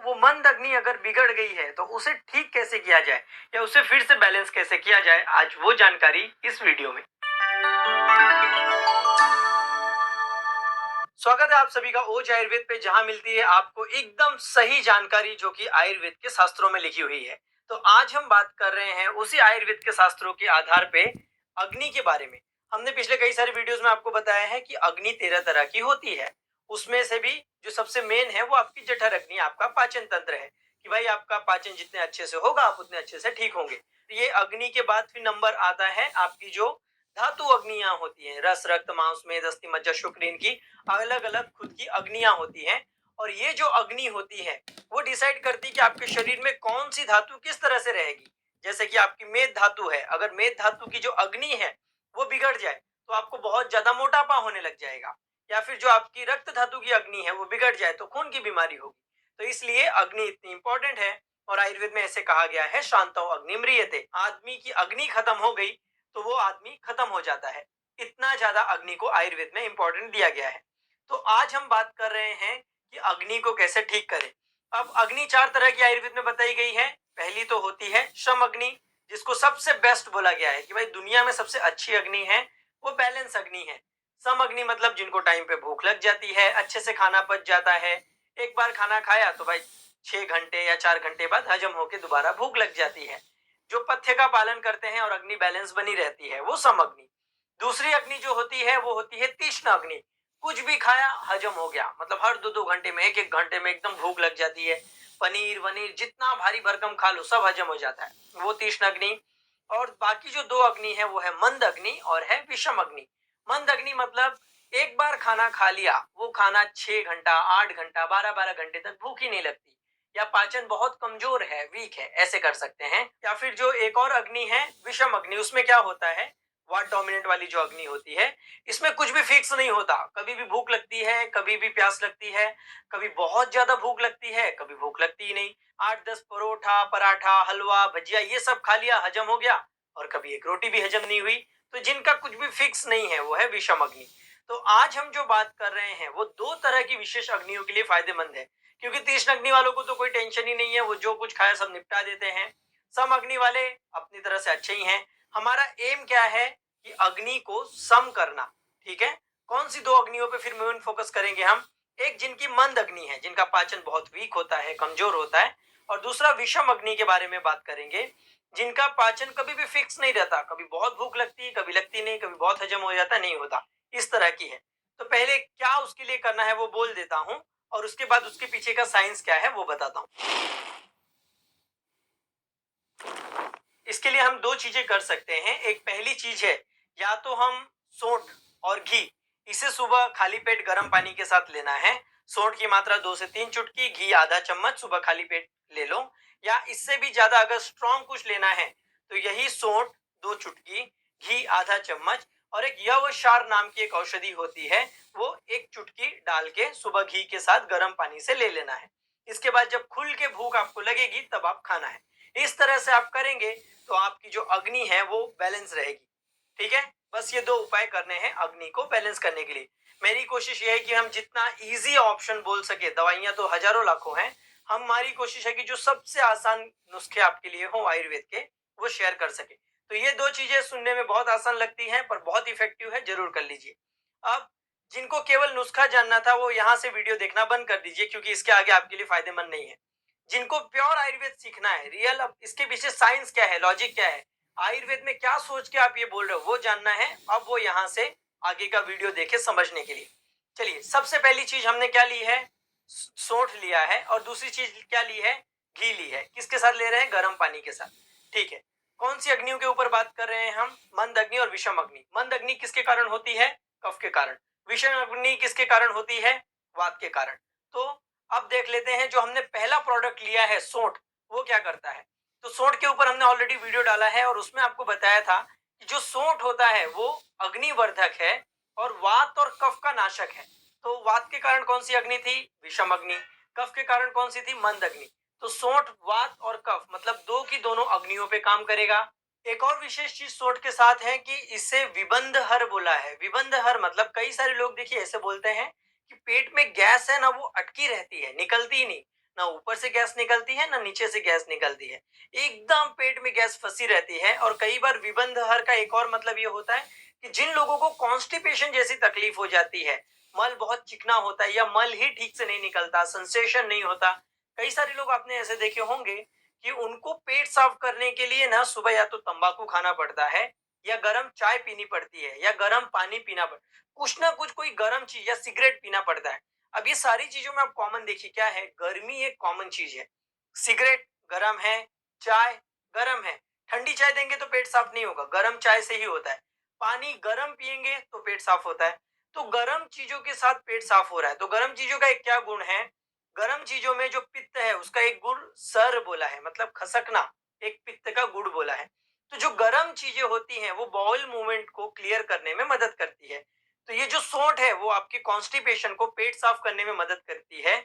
वो मंद अग्नि अगर बिगड़ गई है तो उसे ठीक कैसे किया जाए या उसे फिर से बैलेंस कैसे किया जाए, आज वो जानकारी इस वीडियो में। स्वागत है आप सभी का ओज आयुर्वेद पे, जहां मिलती है आपको एकदम सही जानकारी जो कि आयुर्वेद के शास्त्रों में लिखी हुई है। तो आज हम बात कर रहे हैं उसी आयुर्वेद के शास्त्रों के आधार पे अग्नि के बारे में। हमने पिछले कई सारे वीडियोस में आपको बताया है कि अग्नि 13 तरह की होती है। उसमें से भी जो सबसे मेन है वो आपकी जठर अग्नि, आपका पाचन तंत्र है कि भाई आपका पाचन जितने अच्छे से होगा आप उतने अच्छे से ठीक होंगे। ये अग्नि के बाद फिर नंबर आता है आपकी जो धातु अग्नियां होती हैं, रस, रक्त, मांस, मेद, अस्थि, मज्जा, शुक्र, इनकी अलग अलग खुद की अग्नियां होती हैं। और ये जो अग्नि होती है वो डिसाइड करती है कि आपके शरीर में कौन सी धातु किस तरह से रहेगी। जैसे कि आपकी मेद धातु है, अगर मेद धातु की जो अग्नि है वो बिगड़ जाए तो आपको बहुत ज्यादा मोटापा होने लग जाएगा, या फिर जो आपकी रक्त धातु की अग्नि है वो बिगड़ जाए तो खून की बीमारी होगी। तो इसलिए अग्नि इतनी इंपॉर्टेंट है। और आयुर्वेद में ऐसे कहा गया है, शांतो अग्नि म्रियते, आदमी की अग्नि खत्म हो गई तो वो आदमी खत्म हो जाता है। इतना ज्यादा अग्नि को आयुर्वेद में इंपॉर्टेंट दिया गया है। तो आज हम बात कर रहे हैं कि अग्नि को कैसे ठीक करें। अब अग्नि 4 तरह की आयुर्वेद में बताई गई है। पहली तो होती है श्रम अग्नि, जिसको सबसे बेस्ट बोला गया है कि भाई दुनिया में सबसे अच्छी अग्नि है वो बैलेंस अग्नि है। सम अग्नि मतलब जिनको टाइम पे भूख लग जाती है, अच्छे से खाना पच जाता है, एक बार खाना खाया तो भाई 6 घंटे या 4 घंटे बाद हजम होके दोबारा भूख लग जाती है, जो पथ्य का पालन करते हैं और अग्नि बैलेंस बनी रहती है, वो सम अग्नि। दूसरी अग्नि जो होती है वो होती है तीक्ष्ण अग्नि। कुछ भी खाया हजम हो गया, मतलब हर 2-2 घंटे में, 1-1 घंटे में एकदम भूख लग जाती है, पनीर वनीर जितना भारी भरकम खा लो सब हजम हो जाता है, वो तीक्ष्ण अग्नि। और बाकी जो 2 अग्नि है वो है मंद अग्नि और है विषम अग्नि। मंद अग्नि मतलब एक बार खाना खा लिया, वो खाना 6 घंटा, 8 घंटा, 12-12 घंटे तक भूख ही नहीं लगती, या पाचन बहुत कमजोर है, वीक है, ऐसे कर सकते हैं। या फिर जो एक और अग्नि है विषम अग्नि, उसमें क्या होता है, वाट डोमिनेंट वाली जो अग्नि होती है, इसमें कुछ भी फिक्स नहीं होता, कभी भी भूख लगती है, कभी भी प्यास लगती है, कभी बहुत ज्यादा भूख लगती है, कभी भूख लगती ही नहीं। 8-10 परोठा, पराठा, हलवा, भजिया ये सब खा लिया, हजम हो गया, और कभी एक रोटी भी हजम नहीं हुई। तो जिनका कुछ भी फिक्स नहीं है वो है विषम अग्नि। तो आज हम जो बात कर रहे हैं वो 2 तरह की विशेष अग्नियों के लिए फायदेमंद है, क्योंकि तीक्ष्ण अग्नि वालों को तो कोई टेंशन ही नहीं है, वो जो कुछ खाया सब निपटा देते हैं। सम अग्नि वाले अपनी तरह से अच्छे ही हैं। हमारा एम क्या है कि अग्नि को सम करना। ठीक है, कौन सी 2 अग्नियों पे फिर मेन फोकस करेंगे हम, एक जिनकी मंद अग्नि है, जिनका पाचन बहुत वीक होता है, कमजोर होता है, और दूसरा विषम अग्नि के बारे में बात करेंगे, जिनका पाचन कभी भी फिक्स नहीं रहता, कभी बहुत भूख लगती, कभी लगती नहीं, कभी बहुत हजम हो जाता, नहीं होता, इस तरह की है। तो पहले क्या उसके लिए करना है वो बोल देता हूं, और उसके बाद उसके पीछे का साइंस क्या है वो बताता हूं। इसके लिए हम 2 चीजें कर सकते हैं। एक पहली चीज है, या तो हम सोंठ और घी, इसे सुबह खाली पेट गर्म पानी के साथ लेना है। सोंठ की मात्रा 2 से 3 चुटकी, घी आधा चम्मच, सुबह खाली पेट ले लो। या इससे भी ज्यादा अगर स्ट्रॉन्ग कुछ लेना है तो यही सोंठ 2 चुटकी, घी आधा चम्मच, और एक यवशार नाम की एक औषधि होती है, वो 1 चुटकी डाल के सुबह घी के साथ गर्म पानी से ले लेना है। इसके बाद जब खुल के भूख आपको लगेगी तब आप खाना है। इस तरह से आप करेंगे तो आपकी जो अग्नि है वो बैलेंस रहेगी। ठीक है, बस ये 2 उपाय करने हैं अग्नि को बैलेंस करने के लिए। मेरी कोशिश ये है कि हम जितना इजी ऑप्शन बोल सके, दवाइयां तो हजारों लाखों हैं, हमारी कोशिश है कि जो सबसे आसान नुस्खे आपके लिए हो आयुर्वेद के वो शेयर कर सके। तो ये 2 चीजें सुनने में बहुत आसान लगती हैं पर बहुत इफेक्टिव है, जरूर कर लीजिए। अब जिनको केवल नुस्खा जानना था वो यहां से वीडियो देखना बंद कर दीजिए, क्योंकि इसके आगे आपके लिए फायदेमंद नहीं है। जिनको प्योर आयुर्वेद सीखना है, रियल, अब इसके पीछे साइंस क्या है, लॉजिक क्या है, आयुर्वेद में क्या सोच के आप ये बोल रहे हो वो जानना है, अब वो यहां से आगे का वीडियो देखे समझने के लिए। चलिए, सबसे पहली चीज हमने क्या ली है, सोंठ लिया है, और दूसरी चीज क्या ली है, घी ली है। किसके साथ ले रहे हैं, गर्म पानी के साथ। ठीक है, कौन सी अग्नियों के ऊपर बात कर रहे हैं हम, मंद अग्नि और विषम अग्नि। मंद अग्नि किसके कारण होती है, कफ के कारण। विषम अग्नि किसके कारण होती है, वात के कारण। तो अब देख लेते हैं, जो हमने पहला प्रोडक्ट लिया है सोंठ, वो क्या करता है। तो सोंठ के ऊपर हमने ऑलरेडी वीडियो डाला है और उसमें आपको बताया था कि जो सोंठ होता है वो अग्निवर्धक है और वात और कफ का नाशक है। तो वात के कारण कौन सी अग्नि थी, विषम अग्नि। कफ के कारण कौन सी थी, मंद अग्नि। तो सोंठ वात और कफ मतलब 2 की दोनों अग्नियों पे काम करेगा। एक और विशेष चीज सोंठ के साथ है कि इसे विबंध हर बोला है। विबंध हर मतलब कई सारे लोग देखिए ऐसे बोलते हैं कि पेट में गैस है ना वो अटकी रहती है, निकलती ही नहीं, ना ऊपर से गैस निकलती है ना नीचे से गैस निकलती है, एकदम पेट में गैस फंसी रहती है। और कई बार विबंधहर का एक और मतलब ये होता है कि जिन लोगों को कॉन्स्टिपेशन जैसी तकलीफ हो जाती है, मल बहुत चिकना होता है या मल ही ठीक से नहीं निकलता, सेंसेशन नहीं होता, कई सारे लोग आपने ऐसे देखे होंगे कि उनको पेट साफ करने के लिए ना सुबह या तो तंबाकू खाना पड़ता है या गर्म चाय पीनी पड़ती है या गर्म पानी पीना पड़ता है, कुछ ना कुछ कोई गर्म चीज या सिगरेट पीना पड़ता है। अब ये सारी चीजों में आप कॉमन देखिए क्या है, गर्मी एक कॉमन चीज है। सिगरेट गरम है, चाय गरम है, ठंडी चाय देंगे तो पेट साफ नहीं होगा, गरम चाय से ही होता है। पानी गरम पिएंगे तो पेट साफ होता है। तो गरम चीजों के साथ पेट साफ हो रहा है, तो गरम चीजों का एक क्या गुण है, गरम चीजों में जो पित्त है उसका एक गुण सर बोला है, मतलब खसकना, एक पित्त का गुण बोला है। तो जो गरम चीजें होती हैं वो बाउल मूवमेंट को क्लियर करने में मदद करती है। तो ये जो सोंठ है वो आपकी कॉन्स्टिपेशन को पेट साफ करने में मदद करती है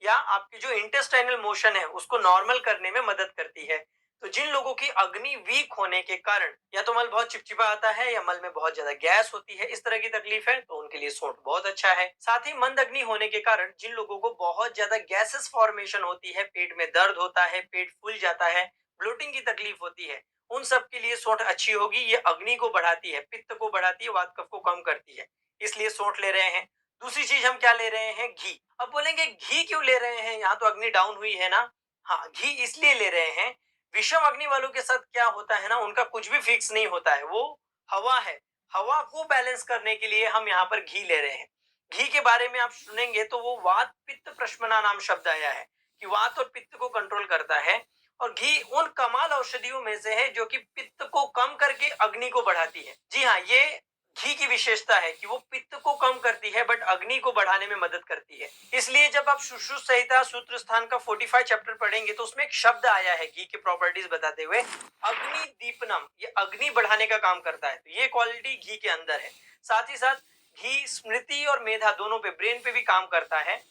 या आपकी जो इंटेस्टाइनल मोशन है उसको नॉर्मल करने में मदद करती है। तो जिन लोगों की अग्नि वीक होने के कारण या तो मल बहुत चिपचिपा आता है या मल में बहुत ज्यादा गैस होती है, इस तरह की तकलीफ है, तो उनके लिए सोंठ बहुत अच्छा है। साथ ही मंद अग्नि होने के कारण जिन लोगों को बहुत ज्यादा गैसेस फॉर्मेशन होती है, पेट में दर्द होता है, पेट फूल जाता है, ब्लोटिंग की तकलीफ होती है, उन सब के लिए सोंठ अच्छी होगी। ये अग्नि को बढ़ाती है, पित्त को बढ़ाती है, वात कफ को कम करती है, इसलिए सोंठ ले रहे हैं। दूसरी चीज हम क्या ले रहे हैं, घी। अब बोलेंगे घी क्यों ले रहे हैं, यहाँ तो अग्नि डाउन हुई है ना। हाँ, घी इसलिए ले रहे हैं, विषम अग्नि वालों के साथ क्या होता है ना, उनका कुछ भी फिक्स नहीं होता है, वो हवा है, हवा को बैलेंस करने के लिए हम यहाँ पर घी ले रहे हैं। घी के बारे में आप सुनेंगे तो वो वात पित्त प्रशमना नाम शब्द आया है कि वात और पित्त को कंट्रोल करता है। और घी उन कमाल औषधियों में से है जो कि पित्त को कम करके अग्नि को बढ़ाती है। जी हाँ, ये घी की विशेषता है कि वो पित्त को कम करती है बट अग्नि को बढ़ाने में मदद करती है। इसलिए जब आप सुश्रुत संहिता सूत्र स्थान का 45 चैप्टर पढ़ेंगे तो उसमें एक शब्द आया है घी के प्रॉपर्टीज बताते हुए, अग्नि दीपनम, ये अग्नि बढ़ाने का काम करता है, तो ये क्वालिटी घी के अंदर है। साथ ही साथ घी स्मृति और मेधा दोनों पे, ब्रेन पे भी काम करता है।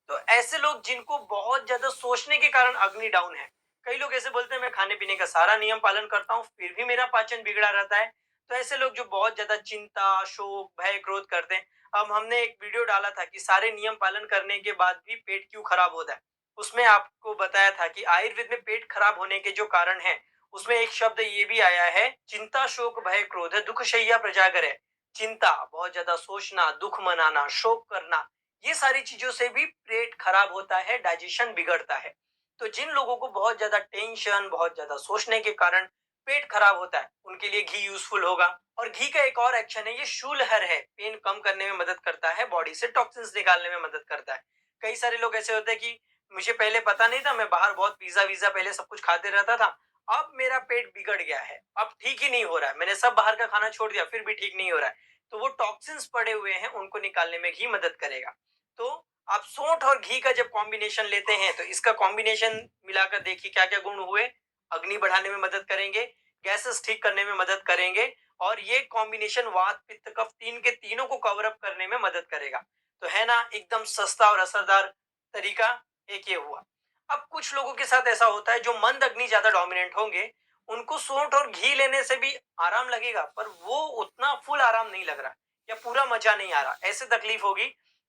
तो ऐसे लोग जिनको बहुत ज्यादा सोचने के कारण अग्नि डाउन है, कई लोग ऐसे बोलते हैं मैं खाने पीने का सारा नियम पालन करता हूँ फिर भी मेरा पाचन बिगड़ा रहता है। तो ऐसे लोग जो बहुत ज्यादा चिंता, शोक, भय, क्रोध करते हैं, अब हमने एक वीडियो डाला था कि सारे नियम पालन करने के बाद भी पेट क्यों खराब होता है, उसमें आपको बताया था कि आयुर्वेद में पेट खराब होने के जो कारण है उसमें एक शब्द ये भी आया है, चिंता शोक भय क्रोध दुख शैया प्रजागर है। चिंता, बहुत ज्यादा सोचना, दुख मनाना, शोक करना, ये सारी चीजों से भी पेट खराब होता है, डाइजेशन बिगड़ता है। तो जिन लोगों को बहुत ज्यादा टेंशन, बहुत ज्यादा सोचने के कारण पेट खराब होता है उनके लिए घी यूजफुल होगा। और घी का एक और एक्शन है, ये शूलहर है, पेन कम करने में मदद करता है, बॉडी से टॉक्सिन्स निकालने में मदद करता है। कई सारे लोग ऐसे होते हैं कि मुझे पहले पता नहीं था, मैं बाहर बहुत पिज्जा वीजा पहले सब कुछ खाते रहता था, अब मेरा पेट बिगड़ गया है, अब ठीक ही नहीं हो रहा है, मैंने सब बाहर का खाना छोड़ दिया फिर भी ठीक नहीं हो रहा है। तो वो टॉक्सिन्स पड़े हुए हैं उनको निकालने में घी मदद करेगा। तो आप सोंठ और घी का जब कॉम्बिनेशन लेते हैं तो इसका कॉम्बिनेशन मिलाकर देखिए क्या क्या गुण हुए, अग्नि बढ़ाने में मदद करेंगे, गैसेस ठीक करने में मदद करेंगे, और ये कॉम्बिनेशन वात पित्त कफ तीन के तीनों को कवर अप करने में मदद करेगा। तो है ना एकदम सस्ता और असरदार तरीका, एक ये हुआ। अब कुछ लोगों के साथ ऐसा होता है जो मंद अग्नि ज्यादा डोमिनेंट होंगे, उनको सोंठ और घी लेने से भी आराम लगेगा पर वो उतना फुल आराम नहीं लग रहा या पूरा मजा नहीं आ रहा, ऐसे तकलीफ होगी,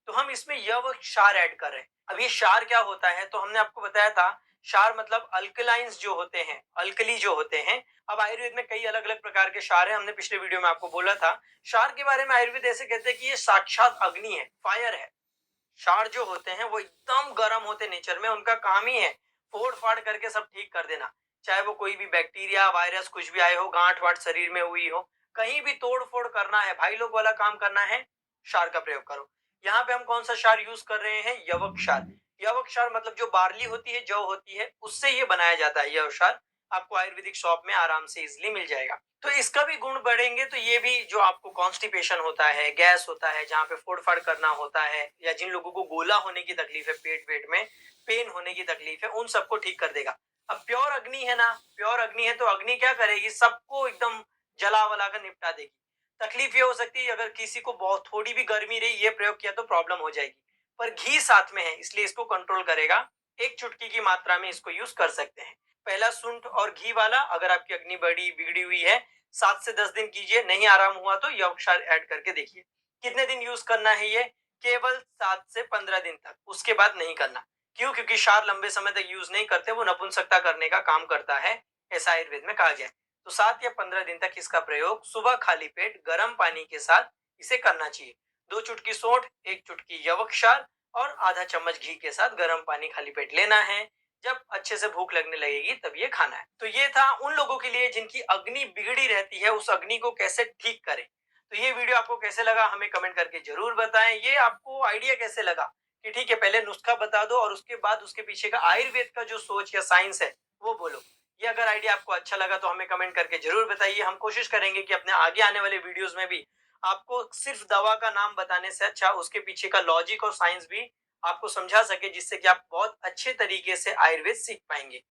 तो हम इसमें यव क्षार ऐड कर रहे हैं। अब ये क्षार क्या होता है, तो हमने आपको बताया था क्षार मतलब अल्कलाइंस जो होते हैं, अल्कली जो होते हैं। अब आयुर्वेद में कई अलग अलग प्रकार के क्षार हैं, हमने पिछले वीडियो में आपको बोला था। क्षार के बारे में आयुर्वेद ऐसे कहते हैं कि ये साक्षात अग्नि है, फायर है। क्षार जो होते हैं वो एकदम गर्म होते नेचर में, उनका काम ही है फोड़ फाड़ करके सब ठीक कर देना, चाहे वो कोई भी बैक्टीरिया वायरस कुछ भी आए हो, गांठ वाट शरीर में हुई हो, कहीं भी तोड़ फोड़ करना है, भाई लोग वाला काम करना है, क्षार का प्रयोग करो। यहाँ पे हम कौन सा क्षार यूज कर रहे हैं, यवक क्षार। यवक क्षार मतलब जो बार्ली होती है, जौ होती है, उससे ये बनाया जाता है यह क्षार, आपको आयुर्वेदिक शॉप में आराम से इजिली मिल जाएगा। तो इसका भी गुण बढ़ेंगे तो ये भी जो आपको कॉन्स्टिपेशन होता है, गैस होता है, जहाँ पे फोड़ फाड़ करना होता है, या जिन लोगों को गोला होने की तकलीफ है, पेट पेट में पेन होने की तकलीफ है, उन सबको ठीक कर देगा। अब प्योर अग्नि है ना, प्योर अग्नि है तो अग्नि क्या करेगी, सबको एकदम जला वला कर निपटा देगी। तकलीफ ये हो सकती है अगर किसी को बहुत थोड़ी भी गर्मी रही, ये प्रयोग किया तो प्रॉब्लम हो जाएगी, पर घी साथ में है इसलिए इसको कंट्रोल करेगा। एक चुटकी की मात्रा में इसको यूज कर सकते हैं। पहला सूंठ और घी वाला, अगर आपकी अग्नि बड़ी बिगड़ी हुई है 7 से 10 दिन कीजिए, नहीं आराम हुआ तो यवक्षार ऐड करके देखिए। कितने दिन यूज करना है ये, केवल 7 से 15 दिन तक, उसके बाद नहीं करना। क्यों? क्योंकि क्षार लंबे समय तक यूज नहीं करते, वो नपुंसकता करने का काम करता है, ऐसा आयुर्वेद में कहा गया है। तो 7 या 15 दिन तक इसका प्रयोग सुबह खाली पेट गर्म पानी के साथ इसे करना चाहिए। 2 चुटकी सौंठ, 1 चुटकी यवक क्षार और आधा चम्मच घी के साथ गर्म पानी खाली पेट लेना है। जब अच्छे से भूख लगने लगेगी तब ये खाना है। तो ये था उन लोगों के लिए जिनकी अग्नि बिगड़ी रहती है, उस अग्नि को कैसे ठीक करें। तो ये वीडियो आपको कैसे लगा हमें कमेंट करके जरूर बताएं। ये आपको आइडिया कैसे लगा कि ठीक है, पहले नुस्खा बता दो और उसके बाद उसके पीछे का आयुर्वेद का जो सोच या साइंस है वो बोलो। ये अगर आइडिया आपको अच्छा लगा तो हमें कमेंट करके जरूर बताइए। हम कोशिश करेंगे कि अपने आगे आने वाले वीडियोस में भी आपको सिर्फ दवा का नाम बताने से अच्छा उसके पीछे का लॉजिक और साइंस भी आपको समझा सके, जिससे कि आप बहुत अच्छे तरीके से आयुर्वेद सीख पाएंगे।